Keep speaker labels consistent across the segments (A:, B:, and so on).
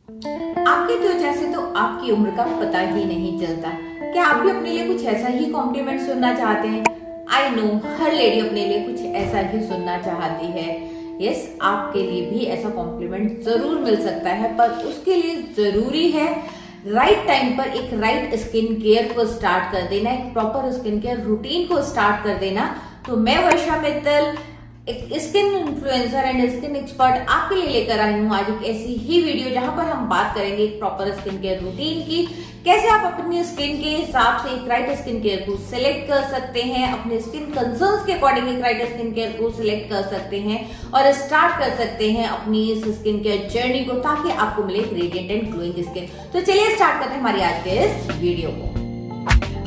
A: आपकी त्वचा से तो आपकी उम्र का पता ही नहीं चलता। क्या आप भी अपने लिए कुछ ऐसा ही कॉम्प्लीमेंट सुनना चाहते हैं? आई नो हर लेडी अपने लिए कुछ ऐसा ही सुनना चाहती है। यस, आपके लिए भी ऐसा कॉम्प्लीमेंट जरूर मिल सकता है, पर उसके लिए जरूरी है राइट टाइम पर एक राइट स्किन केयर को स्टार्ट कर देना, एक प्रॉपर स्किन केयर रूटीन को स्टार्ट कर देना। तो मैं वर्षा मित्तल, एक skin influencer and skin expert, आपके लिए लेकर आई हूँ आज एक ऐसी ही वीडियो जहां पर हम बात करेंगे एक प्रॉपर स्किन केयर रूटीन की। कैसे आप अपनी स्किन के हिसाब से एक राइट स्किन केयर को सिलेक्ट कर सकते हैं, अपने स्किन कंसर्न्स के अकॉर्डिंग एक राइट स्किन केयर को सिलेक्ट कर सकते हैं और स्टार्ट कर सकते हैं अपनी इस स्किन केयर जर्नी को, ताकि आपको मिले रेडिएंट एंड ग्लोइंग स्किन। तो चलिए स्टार्ट करते हैं हमारी आज के इस वीडियो को।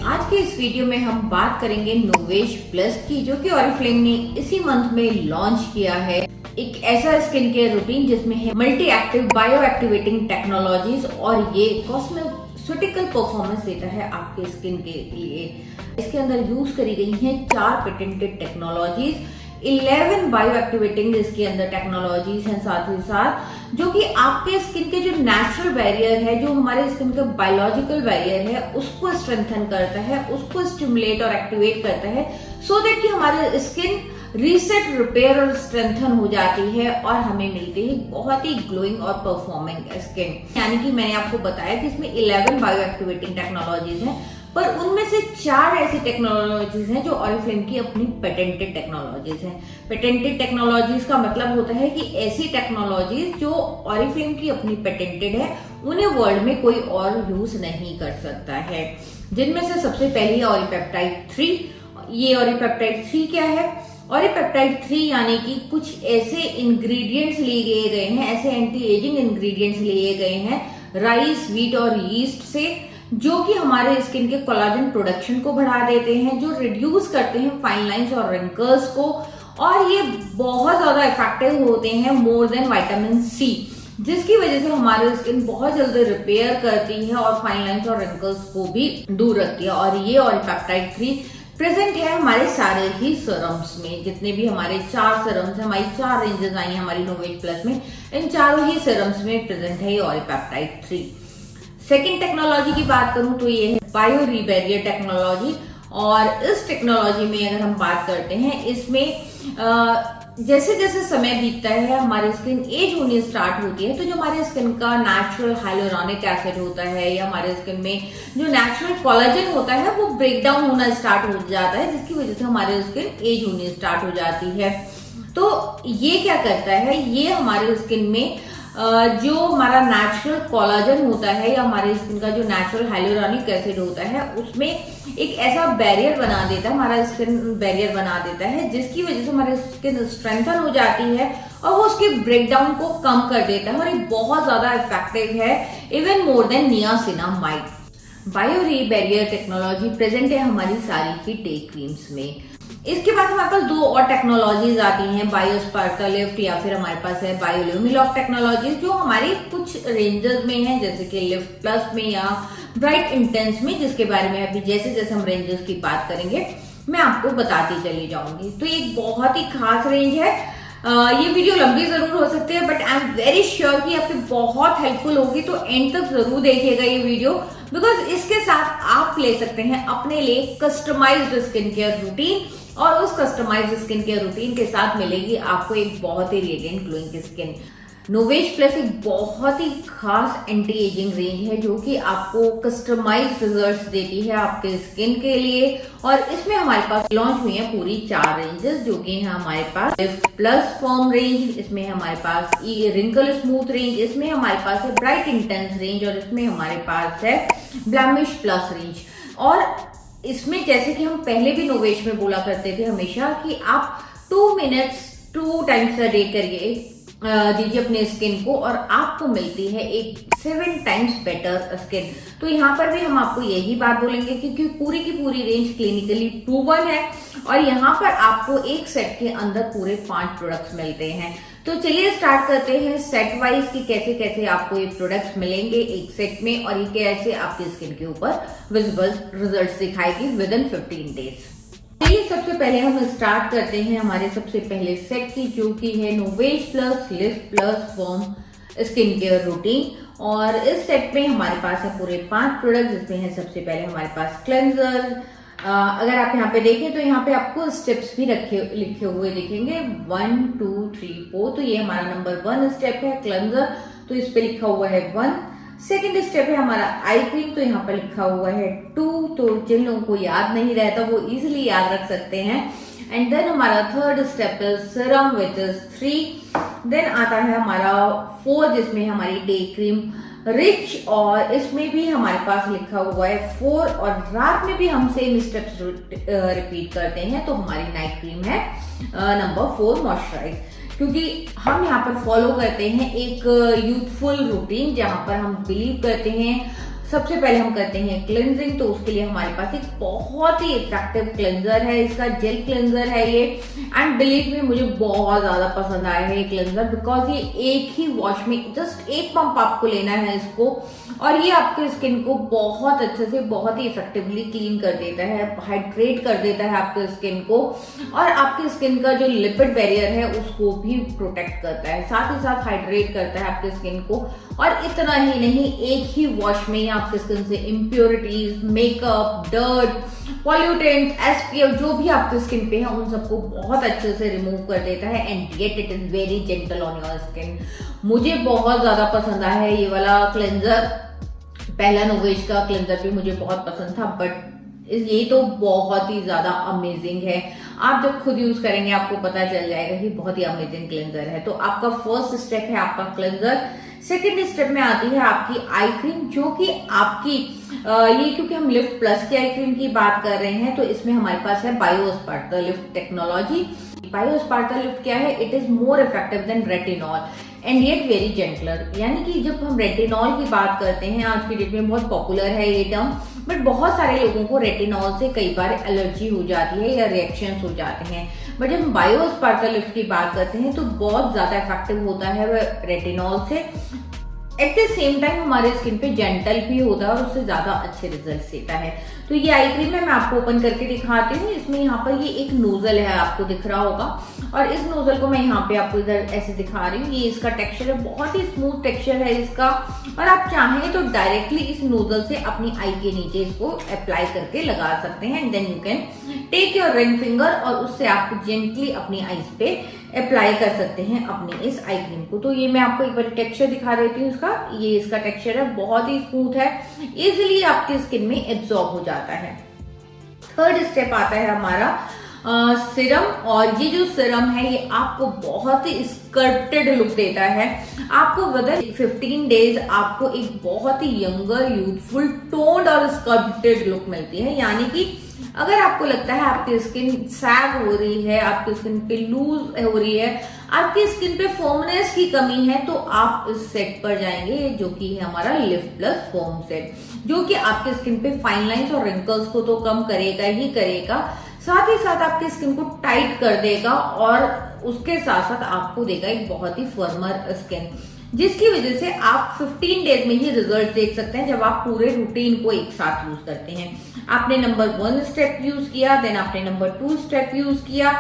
A: आज के इस वीडियो में हम बात करेंगे नोवेश प्लस की, जो कि ऑरिफ्लेम ने इसी मंथ में लॉन्च किया है। एक ऐसा स्किन केयर रूटीन जिसमें है multi active bio activating technologies और ये कॉस्मेटिकल परफॉर्मेंस देता है आपके स्किन के लिए। इसके अंदर यूज करी गई हैं 4 पेटेंटेड टेक्नोलॉजीज, 11 बायो एक्टिवेटिंग इसके अंदर टेक्नोलॉजीज हैं, साथ ही साथ जो कि आपके स्किन के जो नेचुरल बैरियर है, जो हमारे स्किन का बायोलॉजिकल बैरियर है, उसको स्ट्रेंथन करता है, उसको स्टिमुलेट और एक्टिवेट करता है, सो दैट कि हमारे स्किन रीसेट, रिपेयर और स्ट्रेंथन हो जाती है और हमें मिलती है बहुत ही ग्लोइंग और परफॉर्मिंग स्किन। यानी कि मैंने आपको बताया कि इसमें 11 बायो एक्टिवेटिंग टेक्नोलॉजीज हैं, पर उनमें से 4 ऐसी टेक्नोलॉजीज हैं जो ऑरिफ्लेम की अपनी पेटेंटेड टेक्नोलॉजीज हैं। पेटेंटेड टेक्नोलॉजीज का मतलब होता है कि ऐसी टेक्नोलॉजीज जो ऑरिफ्लेम की अपनी पेटेंटेड है, उन्हें वर्ल्ड में कोई और यूज नहीं कर सकता है। जिनमें से सबसे पहली है ऑरिपेप्टाइड 3। ये ऑरिपेप्टाइड 3 क्या है? ऑरिपेप्टाइड 3 यानी कि कुछ ऐसे इंग्रेडिएंट्स लिए गए हैं, ऐसे एंटी एजिंग इंग्रेडिएंट्स लिए गए हैं राइस, व्हीट और यीस्ट से, जो कि हमारे स्किन के कोलाजन प्रोडक्शन को बढ़ा देते हैं, जो रिड्यूस करते हैं फाइन लाइंस और रिंकल्स को, और ये बहुत ज्यादा इफेक्टिव होते हैं मोर देन विटामिन सी, जिसकी वजह से हमारी स्किन बहुत जल्दी रिपेयर करती है और फाइन लाइंस और रिंकल्स को भी दूर रखती है। और ये ऑरिपेप्टाइड 3 प्रेजेंट है हमारे सारे ही सीरम्स में। जितने भी हमारे 4 सीरम्स हैं, हमारी 4 रेंजेस आई हैं हमारी नोवेश प्लस में, इन चारों ही सीरम्स में प्रेजेंट है ये ऑरिपेप्टाइड 3। सेकेंड टेक्नोलॉजी की बात करूं तो ये है बायो रीबैरियर टेक्नोलॉजी। और इस टेक्नोलॉजी में अगर हम बात करते हैं, इसमें जैसे जैसे समय बीतता है, हमारी स्किन एज होनी स्टार्ट होती है, तो जो हमारे स्किन का नेचुरल हाइलुरोनिक एसिड होता है या हमारे स्किन में जो नेचुरल कोलाजन होता है, वो ब्रेक डाउन होना स्टार्ट हो जाता है, जिसकी वजह से हमारी स्किन एज होनी स्टार्ट हो जाती है। तो ये क्या करता है, ये हमारे स्किन में जो हमारा नेचुरल कोलाजन होता है या हमारे स्किन का जो नेचुरल हाइलुरोनिक एसिड होता है, उसमें एक ऐसा बैरियर बना देता है, हमारा स्किन बैरियर बना देता है, जिसकी वजह से हमारी स्किन स्ट्रेंथन हो जाती है और वो उसके ब्रेकडाउन को कम कर देता है। और ये बहुत ज्यादा इफेक्टिव है, even more than niacinamide. Bio rebarrier technology present है हमारी सारी ही डे क्रीम्स में। इसके बाद हमारे पास 2 और टेक्नोलॉजीज आती हैं, बायो स्पार्कल लिफ्ट या फिर हमारे पास है बायोल्यूमिलॉक टेक्नोलॉजीज, जो हमारी कुछ रेंजेस में है, जैसे कि लिफ्ट प्लस में या ब्राइट इंटेंस में, जिसके बारे में अभी जैसे जैसे हम रेंजेस की बात करेंगे मैं आपको बताती चली जाऊंगी। तो एक बहुत ही खास रेंज है। ये वीडियो लंबी जरूर हो सकती है, but I am very sure कि आपके बहुत हेल्पफुल होगी, तो एंड तक जरूर देखिएगा ये वीडियो, बिकॉज इसके साथ आप ले सकते हैं अपने लिए कस्टमाइज्ड स्किन केयर रूटीन, और उस कस्टमाइज्ड स्किन केयर रूटीन के साथ मिलेगी आपको एक बहुत ही रेडिएंट ग्लोइंग स्किन। नोवेश प्लस एक बहुत ही खास एंटी एजिंग रेंज है, जो कि आपको कस्टमाइज्ड रिजल्ट्स देती है आपके स्किन के लिए। और इसमें हमारे पास लॉन्च हुई है पूरी 4 रेंजेस, जो कि है हमारे पास लिफ्ट प्लस फॉर्म रेंज, इसमें हमारे पास रिंकल स्मूथ रेंज, इसमें हमारे पास है ब्राइट इंटेंस रेंज, और इसमें हमारे पास है ब्लेमिश प्लस रेंज। और इसमें जैसे कि हम पहले भी नोवेश में बोला करते थे हमेशा कि आप 2 मिनट्स 2 टाइम्स अ डे करिए, दीजिए अपने स्किन को, और आपको मिलती है एक 7 टाइम्स बेटर स्किन। तो यहाँ पर भी हम आपको यही बात बोलेंगे क्योंकि पूरी की पूरी रेंज क्लिनिकली प्रूवन है, और यहाँ पर आपको एक सेट के अंदर पूरे 5 प्रोडक्ट्स मिलते हैं। तो चलिए स्टार्ट करते हैं सेट वाइज कि कैसे कैसे आपको ये प्रोडक्ट्स मिलेंगे एक सेट में, और ये कैसे आपकी स्किन के ऊपर विजिबल रिजल्ट्स दिखाएगी विद इन 15 डेज। चलिए सबसे पहले हम स्टार्ट करते हैं हमारे सबसे पहले सेट की, जो कि है Novesh plus lift plus form skin care routine. और इस सेट में हमारे पास है पूरे 5 प्रोडक्ट, जिसमें है सबसे पहले हमारे पास क्लेंजर। अगर आप यहाँ पे देखें तो यहाँ पे आपको स्टेप्स भी लिखे हुए दिखेंगे 1 2 3 4। तो ये हमारा नंबर 1 स्टेप है क्लेंजर, तो इस पे लिखा हुआ है 1। सेकेंड स्टेप है हमारा आई क्रीम, तो यहाँ पर लिखा हुआ है 2। तो जिन लोगों को याद नहीं रहता वो इजिली याद रख सकते हैं। एंड देन हमारा third step is serum which is 3। देन आता है हमारा 4, जिसमें हमारी डे क्रीम रिच, और इसमें भी हमारे पास लिखा हुआ है 4। और रात में भी हम सेम स्टेप्स रिपीट करते हैं, तो हमारी नाइट क्रीम है नंबर 4 मॉइस्चराइज। क्योंकि हम यहाँ पर फॉलो करते हैं एक यूथफुल रूटीन, जहां पर हम बिलीव करते हैं सबसे पहले हम करते हैं क्लेंजिंग। तो उसके लिए हमारे पास एक बहुत ही इफेक्टिव क्लेंजर है, इसका जेल क्लेंजर है ये। एंड बिलीव में मुझे बहुत ज्यादा पसंद आया है ये क्लेंजर, बिकॉज ये एक ही वॉश में जस्ट एक पंप आपको लेना है इसको, और ये आपके स्किन को बहुत अच्छे से बहुत ही इफेक्टिवली क्लीन कर देता है, हाइड्रेट कर देता है आपके स्किन को, और आपकी स्किन का जो लिपिड बैरियर है उसको भी प्रोटेक्ट करता है, साथ ही साथ हाइड्रेट करता है आपके स्किन को। और इतना ही नहीं, एक ही वॉश में आपके स्किन से impurities, makeup, dirt, pollutant, SPF जो भी आपके स्किन पे है उन सबको बहुत अच्छे से रिमूव कर देता है। And yet it is very gentle on your skin. मुझे बहुत ज्यादा पसंद आया है ये वाला क्लेंजर। पहला नोवेज का क्लेंजर भी मुझे बहुत पसंद था, बट ये तो बहुत ही ज्यादा अमेजिंग है। आप जब खुद यूज करेंगे आपको पता चल जाएगा कि बहुत ही अमेजिंग क्लेंजर है। तो आपका फर्स्ट स्टेप है आपका क्लेंजर। सेकेंड स्टेप में आती है आपकी आई क्रीम, जो कि आपकी ये क्योंकि हम लिफ्ट प्लस की आई क्रीम की बात कर रहे हैं, तो इसमें हमारे पास है biospartal lift technology. Biospartal lift क्या है? It is more effective than retinol and yet very gentler. यानी कि जब हम रेटिनॉल की बात करते हैं, आज की डेट में बहुत पॉपुलर है ये टर्म, बट बहुत सारे लोगों को रेटिनॉल से कई बार एलर्जी हो जाती है या रिएक्शंस हो जाते हैं। बट जब हम बायोस्पार्टल लिफ्ट की बात करते हैं तो बहुत ज्यादा इफेक्टिव होता है रेटिनॉल से। एट द सेम टाइम हमारे स्किन पे जेंटल भी होता है और उससे ज्यादा अच्छे रिजल्ट देता है। तो ये आई क्रीम है, मैं आपको ओपन करके दिखाती हूँ। इसमें यहाँ पर ये एक नोजल है, आपको दिख रहा होगा, और इस नोजल को मैं यहाँ पे आपको इधर ऐसे दिखा रही हूँ। ये इसका टेक्सचर है, बहुत ही स्मूथ टेक्सचर है इसका, और आप चाहें तो डायरेक्टली इस नोजल से अपनी आई के नीचे इसको अप्लाई करके लगा सकते हैं। And then you can take your ring finger और उससे आप जेंटली अपनी आईज पे अप्लाई कर सकते हैं अपनी इस आई क्रीम को। तो ये मैं आपको एक बार टेक्सचर दिखा देती हूँ इसका। ये इसका टेक्सचर है, बहुत ही स्मूथ है, इजिली आपकी स्किन में एब्जॉर्ब हो जाता है। थर्ड स्टेप आता है हमारा सीरम, और ये जो सीरम है ये आपको बहुत ही स्कल्प्टेड लुक देता है। आपको विदिन 15 डेज आपको एक बहुत ही यंगर, यूथफुल, टोन्ड और स्कल्प्टेड लुक मिलती है। यानी कि अगर आपको लगता है आपकी स्किन सैग हो रही है, आपकी स्किन पे लूज हो रही है, आपकी स्किन पे फर्मनेस की कमी है, तो आप इस सेट पर जाएंगे जो कि है हमारा लिफ्ट प्लस फोम सेट, जो कि आपके स्किन पे फाइन लाइंस और रिंकल्स को तो कम करेगा ही करेगा, साथ ही साथ आपकी स्किन को टाइट कर देगा, और उसके साथ साथ आपको देगा एक बहुत ही फर्मर स्किन, जिसकी वजह से आप 15 डेज में ही रिजल्ट देख सकते हैं जब आप पूरे रूटीन को एक साथ यूज करते हैं। आपने नंबर 1 स्टेप यूज किया, देन आपने नंबर 2 स्टेप यूज किया,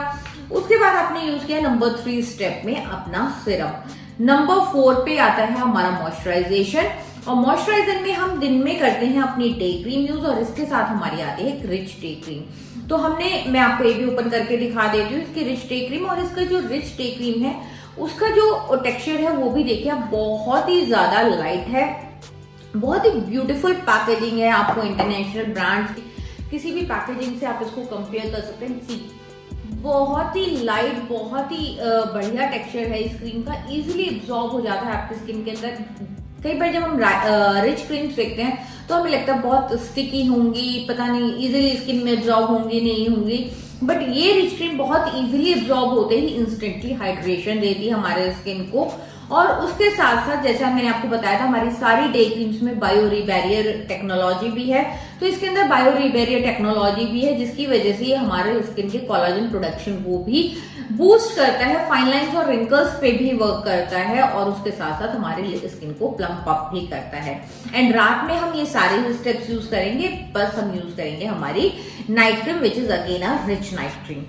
A: उसके बाद आपने यूज किया नंबर 3 स्टेप में अपना सीरम। नंबर 4 पे आता है हमारा मॉइस्चराइजेशन, और मॉइस्चराइजर में हम दिन में करते हैं अपनी डे क्रीम यूज, और इसके साथ हमारी आती है एक रिच डे क्रीम। तो मैं आपको ये भी ओपन करके दिखा देती हूँ इसकी रिच डे क्रीम। और इसका जो रिच डे क्रीम है उसका जो टेक्सचर है वो भी देखिए बहुत ही ज्यादा लाइट है, बहुत ही ब्यूटीफुल पैकेजिंग है। आपको इंटरनेशनल ब्रांड्स की किसी भी पैकेजिंग से आप इसको कंपेयर कर सकते हैं। बहुत ही लाइट, बहुत ही बढ़िया टेक्सचर है इस क्रीम का, इजीली एब्जॉर्ब हो जाता है आपकी स्किन के अंदर। कई बार जब हम रिच क्रीम्स देखते हैं तो हमें लगता है बहुत स्टिकी होंगी, पता नहीं इजीली स्किन में एब्जॉर्ब होंगी नहीं होंगी, बट ये रिच क्रीम बहुत इजीली एब्जॉर्ब होते ही इंस्टेंटली हाइड्रेशन देती है हमारे स्किन को। और उसके साथ साथ जैसा मैंने आपको बताया था, हमारी सारी डे क्रीम्स में बायो रिबैरियर टेक्नोलॉजी भी है, तो इसके अंदर बायो रिबैरियर टेक्नोलॉजी भी है, जिसकी वजह से ये हमारे स्किन के कोलाजन प्रोडक्शन को भी बूस्ट करता है, फाइन लाइंस और रिंकल्स पे भी वर्क करता है, और उसके साथ साथ हमारे स्किन को प्लम्प अप भी करता है। एंड रात में हम ये सारे स्टेप्स यूज करेंगे, बस हम यूज करेंगे हमारी night cream which is again a rich night cream.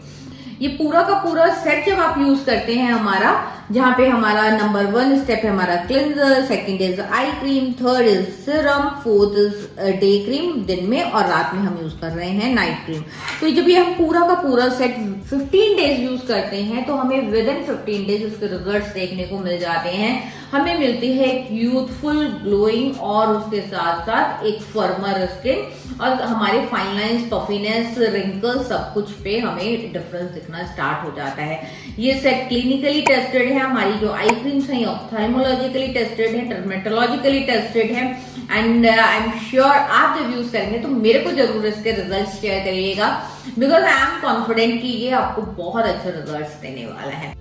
A: ये पूरा का पूरा सेट जब आप यूज करते हैं हमारा, जहाँ पे हमारा नंबर 1 स्टेप है हमारा cleanser, second is eye cream, third is serum, fourth is day cream, दिन में और रात में हम यूज कर रहे हैं नाइट क्रीम। तो जब ये हम पूरा का पूरा सेट 15 डेज यूज करते हैं तो हमें विद इन 15 डेज उसके रिजल्ट्स देखने को मिल जाते हैं। हमें मिलती है एक यूथफुल, ग्लोइंग और उसके साथ साथ एक फर्मर स्किन और हमारे फाइन लाइंस, पफीनेस, रिंकल सब कुछ पे हमें डिफरेंस दिखना स्टार्ट हो जाता है। ये सेट क्लिनिकली टेस्टेड है। हमारी जो आई क्रीम्स हैं ऑप्थेल्मोलॉजिकली टेस्टेड है, डर्मेटोलॉजिकली टेस्टेड है एंड आई एम श्योर आप जब यूज करेंगे तो मेरे को जरूर इसके रिजल्ट्स शेयर करिएगा, बिकॉज आई एम कॉन्फिडेंट कि ये आपको बहुत अच्छे रिजल्ट्स देने वाला है।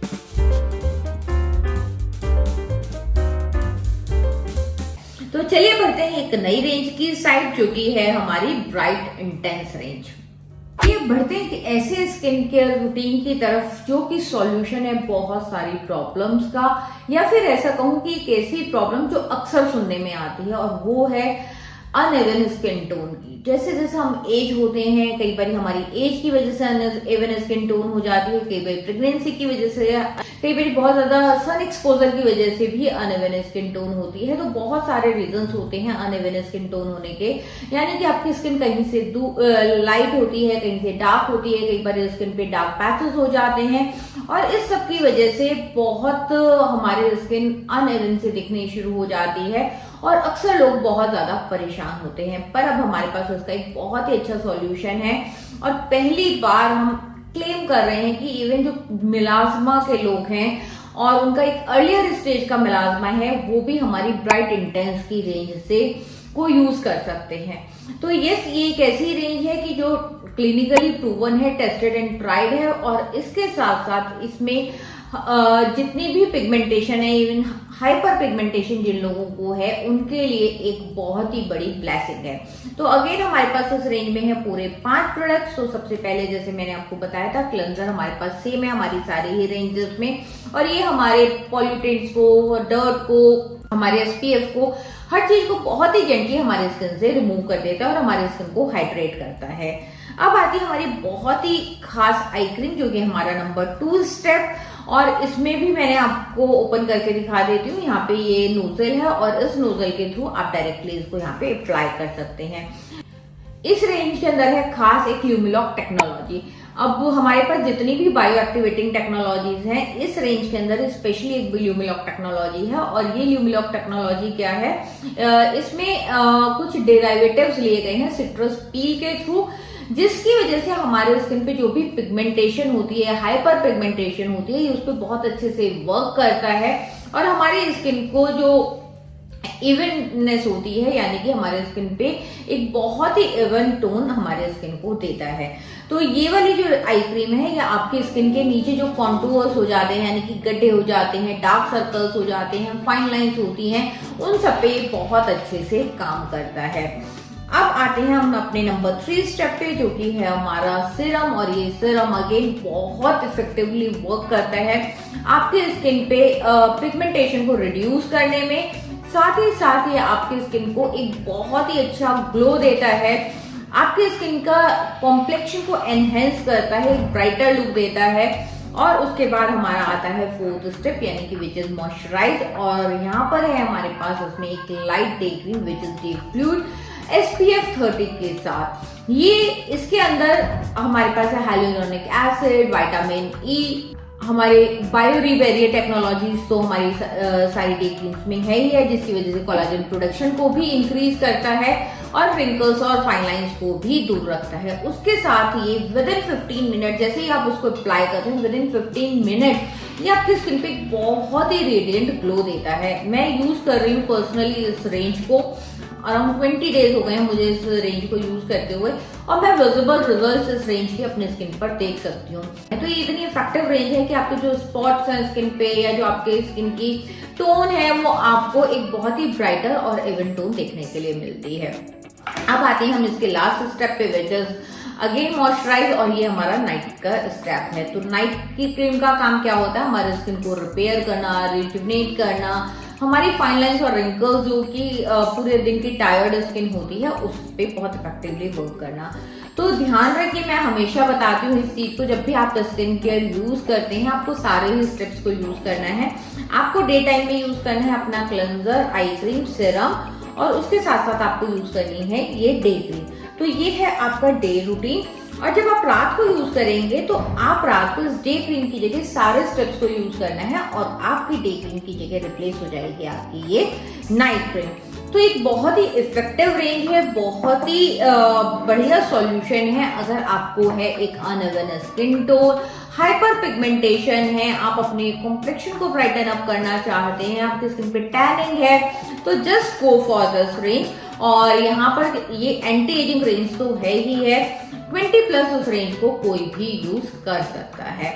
A: तो चलिए बढ़ते हैं एक नई रेंज की साइड जो कि है हमारी ब्राइट इंटेंस रेंज। ये बढ़ते हैं कि ऐसे स्किन केयर रूटीन की तरफ जो कि सॉल्यूशन है बहुत सारी प्रॉब्लम्स का, या फिर ऐसा कहूं कि एक ऐसी प्रॉब्लम जो अक्सर सुनने में आती है और वो है अनइवन स्किन टोन की। जैसे जैसे हम एज होते हैं, कई बार हमारी एज की वजह से अनइवन स्किन टोन हो जाती है, कई बार प्रेगनेंसी की वजह से, कई बार बहुत ज्यादा सन एक्सपोजर की वजह से भी अनइवन स्किन टोन होती है। तो बहुत सारे रीजंस होते हैं अनइवन स्किन टोन होने के, यानी कि आपकी स्किन कहीं से लाइट होती है, कहीं से डार्क होती है, कई बार स्किन पे डार्क पैचेस हो जाते हैं और इस सब की वजह से बहुत हमारे स्किन अनइवन से दिखनी शुरू हो जाती है और अक्सर लोग बहुत ज्यादा परेशान होते हैं। पर अब हमारे पास उसका एक बहुत ही अच्छा सॉल्यूशन है और पहली बार हम क्लेम कर रहे हैं कि इवन जो मिलाजमा के लोग हैं और उनका एक अर्लियर स्टेज का मिलाजमा है वो भी हमारी ब्राइट इंटेंस की रेंज से को यूज कर सकते हैं। तो ये एक ऐसी रेंज है कि जो क्लिनिकली प्रूवन है, टेस्टेड एंड ट्राइड है और इसके साथ साथ इसमें जितनी भी पिगमेंटेशन है, इवन हाइपर पिगमेंटेशन जिन लोगों को है उनके लिए एक बहुत ही बड़ी ब्लेसिंग है। तो अगेन हमारे पास इस रेंज में है पूरे 5 प्रोडक्ट्स। तो सबसे पहले जैसे मैंने आपको बताया था क्लेंजर हमारे पास सेम है हमारी सारी ही रेंजेस में और ये हमारे पॉल्यूटेंट्स को, डर्ट को, हमारे SPF को, हर चीज को बहुत ही जेंटली हमारे स्किन से रिमूव कर देता है और हमारे स्किन को हाइड्रेट करता है। अब आती है हमारी बहुत ही खास आई क्रीम जो कि हमारा नंबर 2 स्टेप और इसमें भी मैंने आपको ओपन करके दिखा देती हूँ। यहाँ पे ये नोजल है और इस नोजल के थ्रू आप डायरेक्टली इसको यहाँ पे अप्लाई कर सकते हैं। इस रेंज के अंदर है खास एक ल्यूमिलॉक टेक्नोलॉजी। अब हमारे पास जितनी भी बायो एक्टिवेटिंग टेक्नोलॉजीज हैं इस रेंज के अंदर स्पेशली एक ल्यूमिलॉक टेक्नोलॉजी है और ये ल्यूमिलॉक टेक्नोलॉजी क्या है, इसमें कुछ डेरिवेटिव्स लिए गए हैं सिट्रस पील के थ्रू, जिसकी वजह से हमारे स्किन पे जो भी पिगमेंटेशन होती है, हाइपर पिगमेंटेशन होती है, ये उस पर बहुत अच्छे से वर्क करता है और हमारी स्किन को जो इवननेस होती है यानी कि हमारे स्किन पे एक बहुत ही इवन टोन हमारे स्किन को देता है। तो ये वाली जो आई क्रीम है ये आपकी स्किन के नीचे जो कॉन्टूर्स हो जाते हैं यानी कि गड्ढे हो जाते हैं, डार्क सर्कल्स हो जाते हैं, फाइन लाइंस होती हैं, उन सब पे बहुत अच्छे से काम करता है। अब आते हैं हम अपने नंबर 3 स्टेप पे जो कि है हमारा सीरम और ये सीरम अगेन बहुत इफेक्टिवली वर्क करता है आपके स्किन पे पिगमेंटेशन को रिड्यूस करने में, साथ ही आपकी स्किन को एक बहुत ही अच्छा ग्लो देता है, आपकी स्किन का कॉम्प्लेक्शन को एनहेंस करता है, एक ब्राइटर लुक देता है। और उसके बाद हमारा आता है 4th स्टेप यानी कि विच इज मॉइस्चराइज और यहाँ पर है हमारे पास उसमें एक light day cream which is day fluid SPF 30 के साथ। ये इसके अंदर हमारे पास है हाइलुरोनिक एसिड, विटामिन E, हमारे बायो रिवेरियर टेक्नोलॉजीज तो हमारी सारी डे क्रीम्स में है ही है, जिसकी वजह से कोलाजन प्रोडक्शन को भी इंक्रीज करता है और रिंकल्स और फाइन लाइंस को भी दूर रखता है। उसके साथ ये विद इन 15 मिनट जैसे ही आप उसको अप्लाई करते हैं विद इन 15 मिनट ये आपकी स्किन पे बहुत ही रेडिएंट ग्लो देता है। मैं यूज कर रही हूँ पर्सनली इस रेंज को, अराउंड 20 डेज हो गए हैं मुझे इस रेंज को यूज करते हुए और मैं विजिबल रिजल्ट्स इस रेंज के अपने स्किन पर देख सकती हूँ। तो ये इतनी इफेक्टिव रेंज है कि आपके जो स्पॉट्स हैं स्किन पे या जो आपके स्किन की टोन है वो आपको एक बहुत ही ब्राइटर और इवन टोन देखने के लिए मिलती है। अब आते हैं हम इसके लास्ट स्टेप पे विच इज अगेन मॉइस्चराइज और ये हमारा नाइट का स्टेप है। तो नाइट की क्रीम का काम क्या होता है, हमारे स्किन को रिपेयर करना, रिजुवनेट करना, हमारी फाइन लाइंस और रिंकल्स जो कि पूरे दिन की टायर्ड स्किन होती है उस पे बहुत इफेक्टिवली वर्क करना। तो ध्यान रखिए, मैं हमेशा बताती हूँ इस चीज को, जब भी आप स्किन केयर यूज करते हैं आपको सारे ही स्टेप्स को यूज करना है। आपको डे टाइम में यूज करना है अपना क्लेंजर, आई क्रीम, सीरम, और उसके साथ साथ आपको यूज करनी है ये डे क्रीम। तो ये है आपका डे रूटीन। और जब आप रात को यूज करेंगे तो आप रात को इस डे क्रीम की जगह सारे स्टेप्स को यूज करना है और आपकी डे क्रीम की जगह रिप्लेस हो जाएगी आपकी ये नाइट क्रीम। तो एक बहुत ही इफेक्टिव रेंज है, बहुत ही बढ़िया सॉल्यूशन है अगर आपको है एक uneven skin tone, hyper pigmentation है, आप अपने कॉम्प्लेक्शन को ब्राइटन अप करना चाहते हैं, आपकी स्किन पे टैनिंग है, तो just go for this range. और यहाँ पर ये एंटी एजिंग रेंज तो है ही है, 20+ उस रेंज को कोई भी यूज कर सकता है।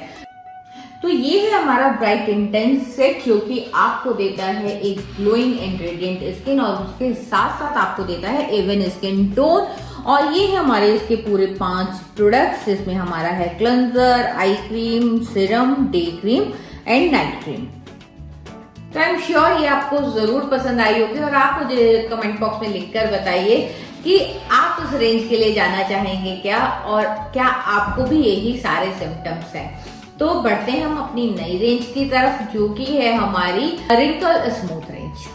A: तो ये है हमारा ब्राइट इंटेंस सेट, जो कि आपको देता है एक ग्लोइंग एंड रेडिएंट स्किन और उसके साथ साथ आपको देता है इवन स्किन टोन। और ये है हमारे इसके पूरे 5 प्रोडक्ट्स, जिसमें हमारा है cleanser, eye cream, serum, day cream and night cream. तो आई एम श्योर ये आपको जरूर पसंद आई होगी और आप मुझे कमेंट बॉक्स में लिखकर बताइए कि आप उस रेंज के लिए जाना चाहेंगे क्या, और क्या आपको भी यही सारे सिम्टम्स हैं। तो बढ़ते हैं हम अपनी नई रेंज की तरफ, जो कि है हमारी रिंकल स्मूथ रेंज।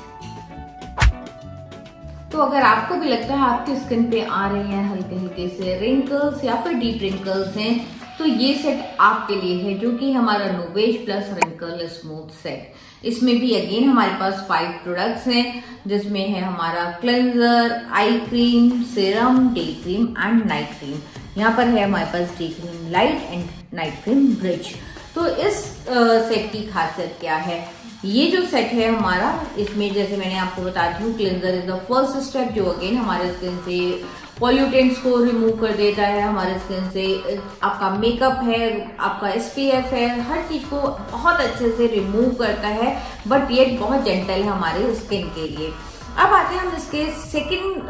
A: तो अगर आपको भी लगता है आपकी स्किन पे आ रहे हैं हल्के हल्के से रिंकल्स या फिर डीप रिंकल्स हैं, तो ये सेट आपके लिए है, जो कि हमारा नोवेज प्लस रिंकल स्मूथ सेट। इसमें भी अगेन हमारे पास 5 प्रोडक्ट्स हैं, जिसमें है हमारा cleanser, eye cream, serum, day cream and night cream. यहाँ पर है हमारे पास day cream light and night cream bridge. तो इस सेट की खासियत क्या है? ये जो सेट है हमारा, इसमें जैसे मैंने आपको बताती हूँ, cleanser is the first step, जो अगेन हमारे स्किन से पॉल्यूटेंट्स को रिमूव कर देता है, हमारे स्किन से आपका मेकअप है, आपका SPF है, हर चीज को बहुत अच्छे से रिमूव करता है, बट ये बहुत जेंटल है हमारे स्किन के लिए। अब आते हैं हम इसके सेकंड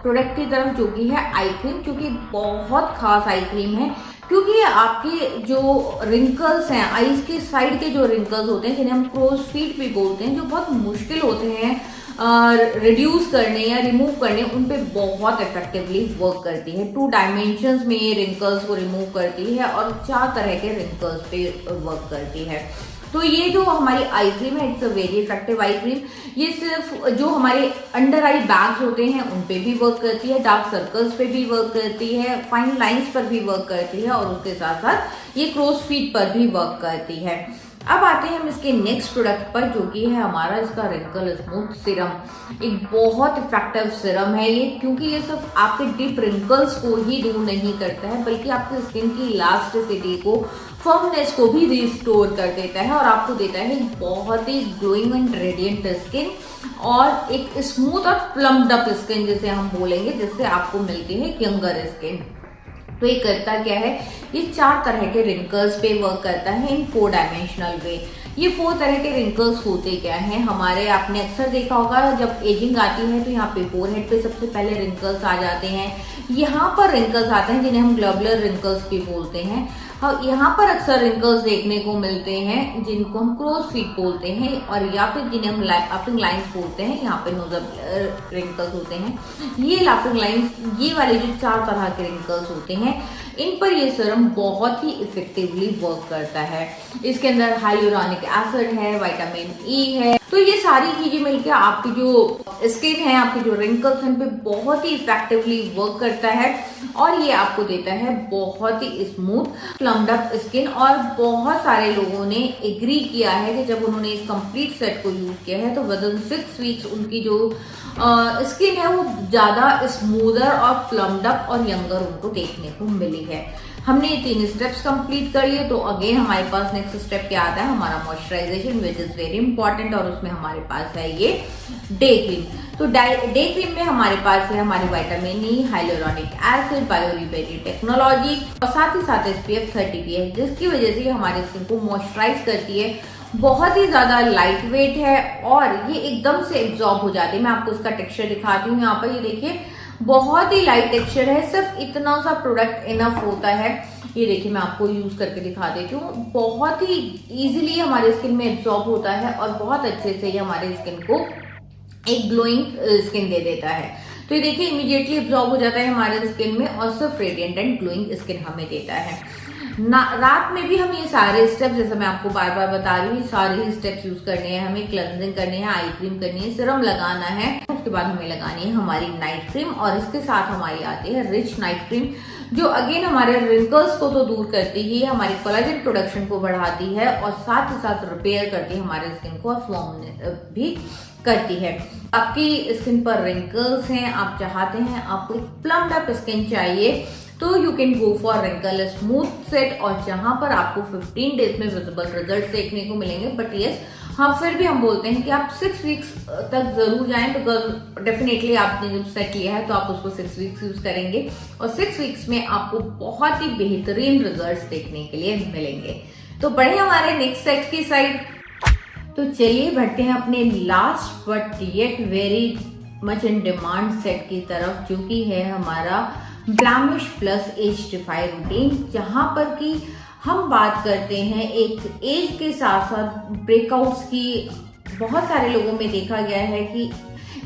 A: प्रोडक्ट की तरफ, जो कि है आई क्रीम, जो कि बहुत खास आई क्रीम है, क्योंकि आपके जो रिंकल्स हैं, आईज के साइड के जो रिंकल्स होते हैं, जिन्हें हम क्रोज फीट भी बोलते हैं, जो बहुत मुश्किल होते हैं रिड्यूस करने या रिमूव करने, उन पे बहुत इफेक्टिवली वर्क करती है। 2 डायमेंशंस में ये रिंकल्स को रिमूव करती है और 4 तरह के रिंकल्स पे वर्क करती है। तो ये जो हमारी आई क्रीम है, it's a very effective eye cream. ये सिर्फ जो हमारे अंडर आई बैग्स होते हैं उन पे भी वर्क करती है, डार्क सर्कल्स पे भी वर्क करती है, फाइन लाइंस पर भी वर्क करती है, और उसके साथ साथ ये क्रोज फीट पर भी वर्क करती है। अब आते हैं हम इसके नेक्स्ट प्रोडक्ट पर, जो कि है हमारा इसका रिंकल स्मूथ सीरम। एक बहुत इफेक्टिव सीरम है ये, क्योंकि ये सिर्फ आपके डीप रिंकल्स को ही दूर नहीं करता है, बल्कि आपकी स्किन की इलास्टिसिटी को, फर्मनेस को भी रिस्टोर कर देता है और आपको देता है बहुत ही ग्लोइंग एंड रेडिएंट स्किन और एक स्मूथ और प्लम्ड अप स्किन, जिसे हम बोलेंगे, जिससे आपको मिलती है यंगर स्किन। तो ये करता क्या है? ये 4 तरह के रिंकल्स पे वर्क करता है इन 4 डायमेंशनल वे। ये 4 तरह के रिंकल्स होते क्या हैं हमारे, आपने अक्सर देखा होगा जब एजिंग आती है तो यहाँ पे फोरहेड पे सबसे पहले रिंकल्स आ जाते हैं, यहाँ पर रिंकल्स आते हैं जिन्हें हम ग्लोबुलर रिंकल्स भी बोलते हैं। यहाँ पर अक्सर रिंकल्स देखने को मिलते हैं जिनको हम क्रोज फीट बोलते हैं, और या फिर जिन्हें हम लाफिंग लाइंस बोलते हैं, यहाँ पे नोजल रिंकल्स होते हैं। ये लाफिंग लाइंस, ये वाले जो 4 तरह के रिंकल्स होते हैं, इन पर ये सीरम बहुत ही इफेक्टिवली वर्क करता है। इसके अंदर हाइलुरोनिक एसिड है, विटामिन ई है, तो ये सारी चीजें मिलकर आपकी जो स्किन है, आपकी जो रिंकल्स हैं, पे बहुत ही इफेक्टिवली वर्क करता है और ये आपको देता है बहुत ही स्मूथ प्लम्ड अप स्किन। और बहुत सारे लोगों ने एग्री किया है कि जब उन्होंने इस कंप्लीट सेट को यूज किया है तो विदिन 6 वीक्स उनकी जो स्किन है वो ज्यादा स्मूदर और प्लम्ड अप और यंगर उनको देखने को मिली है। हमने ये 3 स्टेप्स कंप्लीट कर लिए, तो अगेन हमारे पास नेक्स्ट स्टेप क्या आता है? हमारा moisturisation, which is very important, और उसमें हमारे पास है ये डे क्रीम। तो डे क्रीम में हमारे पास है हमारी vitamin E, hyaluronic acid, bio rebarrier technology और साथ ही साथ SPF 30 भी है, जिसकी वजह से हमारी स्किन को मॉइस्चराइज करती है। बहुत ही ज्यादा लाइट वेट है और ये एकदम से एब्जॉर्ब हो जाती है। मैं आपको इसका टेक्सचर दिखाती हूँ। यहाँ पर ये देखिए, बहुत ही लाइट टेक्सचर है, सिर्फ इतना सा प्रोडक्ट इनफ होता है। ये देखिए, मैं आपको यूज करके दिखा देती हूँ। बहुत ही इजीली हमारे स्किन में एब्जॉर्ब होता है और बहुत अच्छे से ये हमारे स्किन को एक ग्लोइंग स्किन दे देता है। तो ये देखिए इमीडिएटली एब्जॉर्ब हो जाता है हमारे स्किन में और सिर्फ रेडिएंट एंड ग्लोइंग स्किन हमें देता है। रात में भी हम ये सारे स्टेप्स, जैसे मैं आपको बार बार बता रही हूँ, सारे ही स्टेप्स यूज करने हैं हमें। क्लेंजिंग करनी है, आई क्रीम करनी है, सिरम लगाना है, उसके बाद हमें लगानी है हमारी नाइट क्रीम और इसके साथ हमारी आती है रिच नाइट क्रीम, जो अगेन हमारे रिंकल्स को तो दूर करती ही, हमारी कोलाजन प्रोडक्शन को बढ़ाती है और साथ ही साथ रिपेयर करती है हमारे स्किन को और फॉर्म भी करती है। आपकी स्किन पर रिंकल्स हैं, आप चाहते हैं आपको एक प्लम्ड अप स्किन चाहिए, तो you can go for wrinkle smooth set, और जहां पर आपको 15 डेज में विजिबल रिजल्ट देखने को मिलेंगे। बट यस, हाँ, फिर भी हम बोलते हैं कि आप 6 वीक्स तक जरूर जाएं, बिकॉज डेफिनेटली आपने जब सेट लिया है तो आप उसको 6 वीक्स यूज करेंगे और 6 वीक्स में आपको बहुत ही बेहतरीन रिजल्ट्स देखने के लिए मिलेंगे। तो बढ़े हमारे नेक्स्ट सेट की साइड। तो चलिए बढ़ते हैं अपने last but yet very much in demand set की तरफ, जो कि है हमारा blemish plus age defy routine, जहां पर कि हम बात करते हैं एक एज के साथ साथ ब्रेकआउट्स की। बहुत सारे लोगों में देखा गया है कि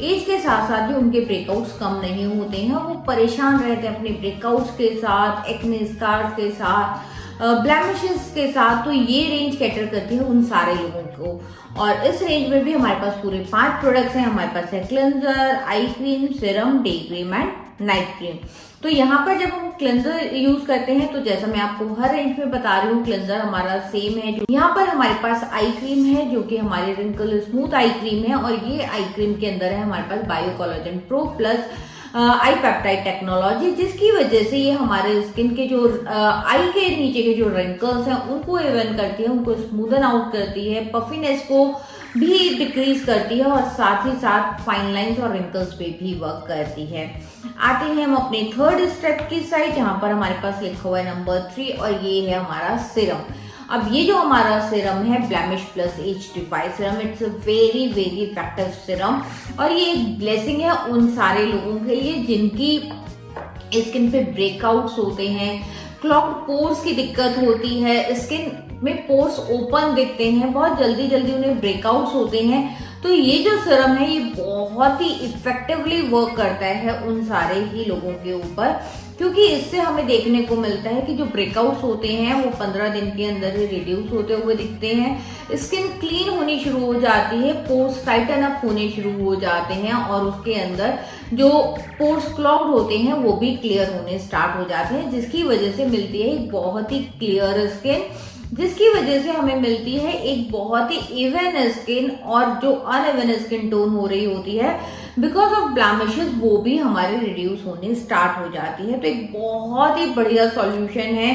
A: एज के साथ साथ भी उनके ब्रेकआउट्स कम नहीं होते हैं, वो परेशान रहते हैं अपने ब्रेकआउट्स के साथ, एक्ने स्कार्स के साथ, ब्लैमिशेस के साथ। तो ये रेंज कैटर करती है उन सारे लोगों को। और इस रेंज में भी हमारे पास पूरे 5 प्रोडक्ट्स हैं। हमारे पास है cleanser, eye cream, serum, day cream and night cream. तो यहाँ पर जब हम क्लेंजर यूज करते हैं, तो जैसा मैं आपको हर रेंज में बता रही हूँ, क्लेंजर हमारा सेम है। जो यहाँ पर हमारे पास आई क्रीम है, जो कि हमारी रिंकल स्मूथ आई क्रीम है, और ये आई क्रीम के अंदर है हमारे पास बायो कोलाजन प्रो प्लस आई पेप्टाइड टेक्नोलॉजी, जिसकी वजह से ये हमारे स्किन के जो आई के नीचे के जो रिंकल्स हैं उनको इवन करती है, उनको स्मूदन आउट करती है, पफीनेस को भी डिक्रीज करती है और साथ ही साथ फाइन लाइंस और रिंकल्स पे भी वर्क करती है। आते हैं हम अपने थर्ड स्टेप की साइड, जहां पर हमारे पास लिखा हुआ है नंबर 3, और ये है हमारा सिरम। अब ये जो हमारा सिरम है blemish plus age defy serum, it's a very very effective serum, और ये एक ब्लेसिंग है उन सारे लोगों के लिए जिनकी स्किन पे ब्रेकआउट्स होते हैं, क्लॉग्ड पोर्स की दिक्कत होती है, स्किन में पोर्स ओपन दिखते हैं, बहुत जल्दी जल्दी उन्हें ब्रेकआउट्स होते हैं। तो ये जो सिरम है ये बहुत ही इफेक्टिवली वर्क करता है उन सारे ही लोगों के ऊपर, क्योंकि इससे हमें देखने को मिलता है कि जो ब्रेकआउट्स होते हैं वो 15 दिन के अंदर ही रिड्यूस होते हुए दिखते हैं, स्किन क्लीन होनी शुरू हो जाती है, पोर्स टाइटन अप होने शुरू हो जाते हैं, और उसके अंदर जो पोर्स क्लॉग्ड होते हैं वो भी क्लियर होने स्टार्ट हो जाते हैं, जिसकी वजह से मिलती है एक बहुत ही क्लियर स्किन, जिसकी वजह से हमें मिलती है एक बहुत ही इवन स्किन, और जो अनइवन स्किन टोन हो रही होती है बिकॉज ऑफ ब्लैमिशेस वो भी हमारे रिड्यूस होने स्टार्ट हो जाती है। तो एक बहुत ही बढ़िया सॉल्यूशन है,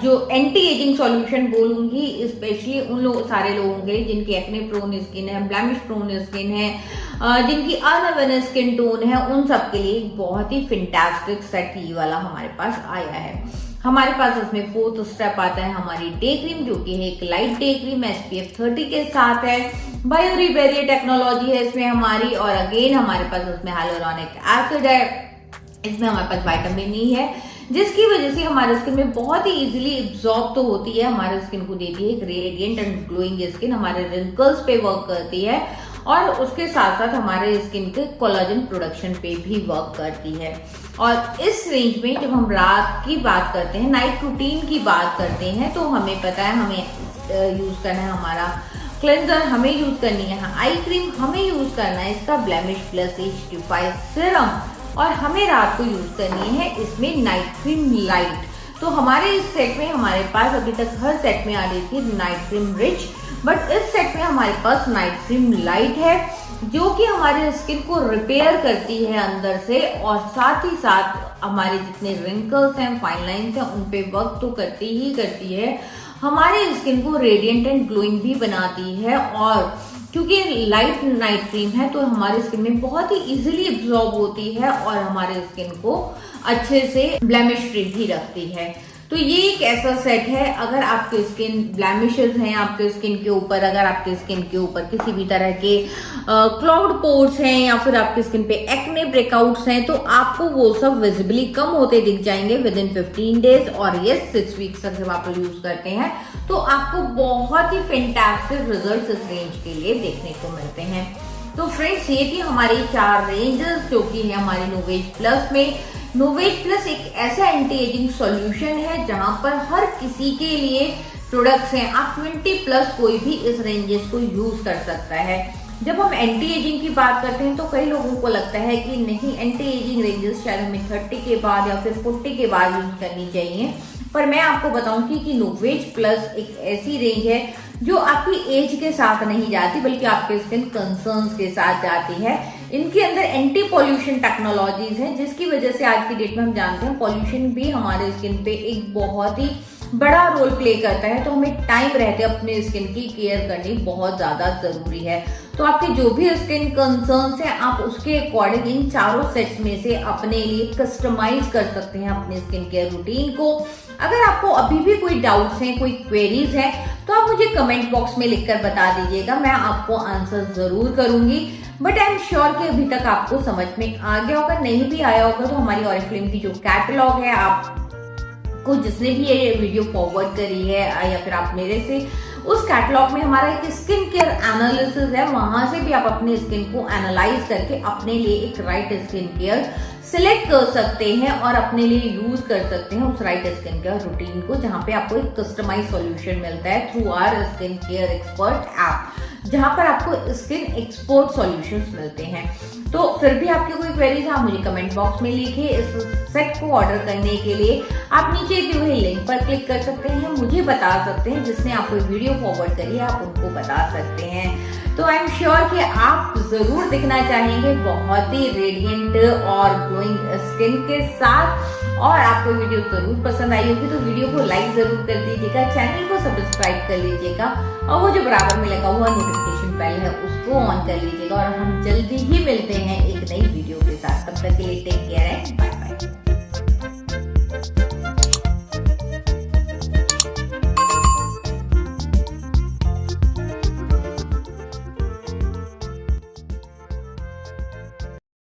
A: जो एंटी एजिंग सॉल्यूशन बोलूंगी, स्पेशली उन सारे लोगों के लिए जिनकी एक्ने प्रोन स्किन है, ब्लैमिश प्रोन स्किन है, जिनकी अनइवन स्किन टोन है, उन सब के लिए एक बहुत ही फैंटास्टिक सेट ये वाला हमारे पास आया है। हमारे पास इसमें 4th स्टेप आता है हमारी डे क्रीम, जो कि है एक लाइट डे क्रीम SPF 30 के साथ है, बायो रिबेरियर टेक्नोलॉजी है इसमें हमारी, और अगेन हमारे पास इसमें हाइलुरोनिक एसिड है, इसमें हमारे पास विटामिन ई है, जिसकी वजह से हमारे स्किन में बहुत ही इजीली एब्जॉर्ब तो होती है, हमारे स्किन को देती है एक रेडिएंट एंड ग्लोइंग स्किन, हमारे रिंकल्स पे वर्क करती है, और उसके साथ साथ हमारे स्किन के कोलाजन प्रोडक्शन पे भी वर्क करती है। और इस रेंज में जब हम रात की बात करते हैं, नाइट रूटीन की बात करते हैं, तो हमें पता है हमें यूज करना है हमारा क्लेंजर, हमें यूज करनी है आई क्रीम, हमें यूज करना है इसका blemish plus age defy serum, और हमें रात को यूज करनी है इसमें नाइट क्रीम लाइट। तो हमारे इस सेट में हमारे पास अभी तक हर सेट में आ रही थी नाइट क्रीम रिच, बट इस सेट में हमारे पास नाइट क्रीम लाइट है, जो कि हमारे स्किन को रिपेयर करती है अंदर से, और साथ ही साथ हमारे जितने रिंकल्स हैं, फाइन लाइंस हैं, उन पे वर्क तो करती ही करती है, हमारे स्किन को रेडिएंट एंड ग्लोइंग भी बनाती है। और क्योंकि लाइट नाइट क्रीम है तो हमारे स्किन में बहुत ही इजीली एब्जॉर्ब होती है और हमारे स्किन को अच्छे से ब्लेमिश फ्री भी रखती है। तो ये एक ऐसा सेट है, अगर आपके स्किन ब्लैमिशेस हैं आपके स्किन के ऊपर, अगर आपके स्किन के ऊपर किसी भी तरह के क्लाउड पोर्स हैं, या फिर आपके स्किन पे एक्ने ब्रेकआउट्स हैं, तो आपको वो सब विजिबली कम होते दिख जाएंगे विद इन 15 डेज। और ये 6 वीक्स तक जब आप यूज करते हैं तो आपको बहुत ही फैंटास्टिक रिजल्ट्स इस रेंज के लिए देखने को मिलते हैं। तो फ्रेंड्स ये थी हमारी 4 रेंजेस जो कि है हमारी नोवेज प्लस में। नोवेज प्लस एक ऐसा एंटी एजिंग सॉल्यूशन है जहां पर हर किसी के लिए प्रोडक्ट्स हैं। आप 20 प्लस कोई भी इस रेंजेस को यूज कर सकता है। जब हम एंटी एजिंग की बात करते हैं तो कई लोगों को लगता है कि नहीं, एंटी एजिंग रेंजेस शायद हमें 30 के बाद या फिर 40 के बाद यूज करनी चाहिए। पर मैं आपको बताऊंगी कि नोवेज प्लस एक ऐसी रेंज है जो आपकी एज के साथ नहीं जाती बल्कि आपके स्किन कंसर्न्स के साथ जाती है। इनके अंदर एंटी पॉल्यूशन टेक्नोलॉजीज हैं जिसकी वजह से आज की डेट में हम जानते हैं पॉल्यूशन भी हमारे स्किन पे एक बहुत ही बड़ा रोल प्ले करता है। तो हमें टाइम रहते अपने स्किन की केयर करनी बहुत ज्यादा जरूरी है। तो आपके जो भी स्किन कंसर्न्स हैं आप उसके अकॉर्डिंग इन चारों सेट्स में से अपने लिए कस्टमाइज कर सकते हैं अपने स्किन केयर रूटीन को। अगर आपको अभी भी कोई डाउट्स हैं, कोई क्वेरीज हैं तो आप मुझे कमेंट बॉक्स में लिखकर बता दीजिएगा, मैं आपको आंसर जरूर करूंगी। बट आई एम श्योर कि अभी तक आपको समझ में आ गया होगा। नहीं भी आया होगा तो हमारी ऑरिफ्लेम की जो कैटलॉग है, आपको जिसने भी ये वीडियो फॉरवर्ड करी है या फिर आप मेरे से, उस कैटलॉग में हमारा एक स्किन केयर एनालिसिस है। वहां से भी आप अपने स्किन को एनालाइज करके अपने लिए एक राइट स्किन केयर सिलेक्ट कर सकते हैं और अपने लिए यूज कर सकते हैं उस राइट स्किन केयर रूटीन को, जहां पे आपको एक कस्टमाइज सॉल्यूशन मिलता है through our skin care expert app, जहां पर आपको स्किन एक्सपर्ट सॉल्यूशंस मिलते हैं। तो फिर भी आपकी कोई क्वेरीज आप मुझे कमेंट बॉक्स में लिखिए। इस सेट को ऑर्डर करने के लिए आप नीचे दिए हुए लिंक पर क्लिक कर सकते हैं, मुझे बता सकते हैं, जिसने आपको वीडियो फॉरवर्ड करी है आप उनको बता सकते हैं। तो आई एम श्योर कि आप जरूर दिखना चाहेंगे बहुत ही रेडिएंट और ग्लोइंग स्किन के साथ। और आपको वीडियो जरूर पसंद आई होगी तो वीडियो को लाइक जरूर कर दीजिएगा, चैनल को सब्सक्राइब कर लीजिएगा और वो जो बराबर में लगा हुआ नोटिफिकेशन बेल है उसको ऑन कर लीजिएगा। और हम जल्दी ही मिलते हैं एक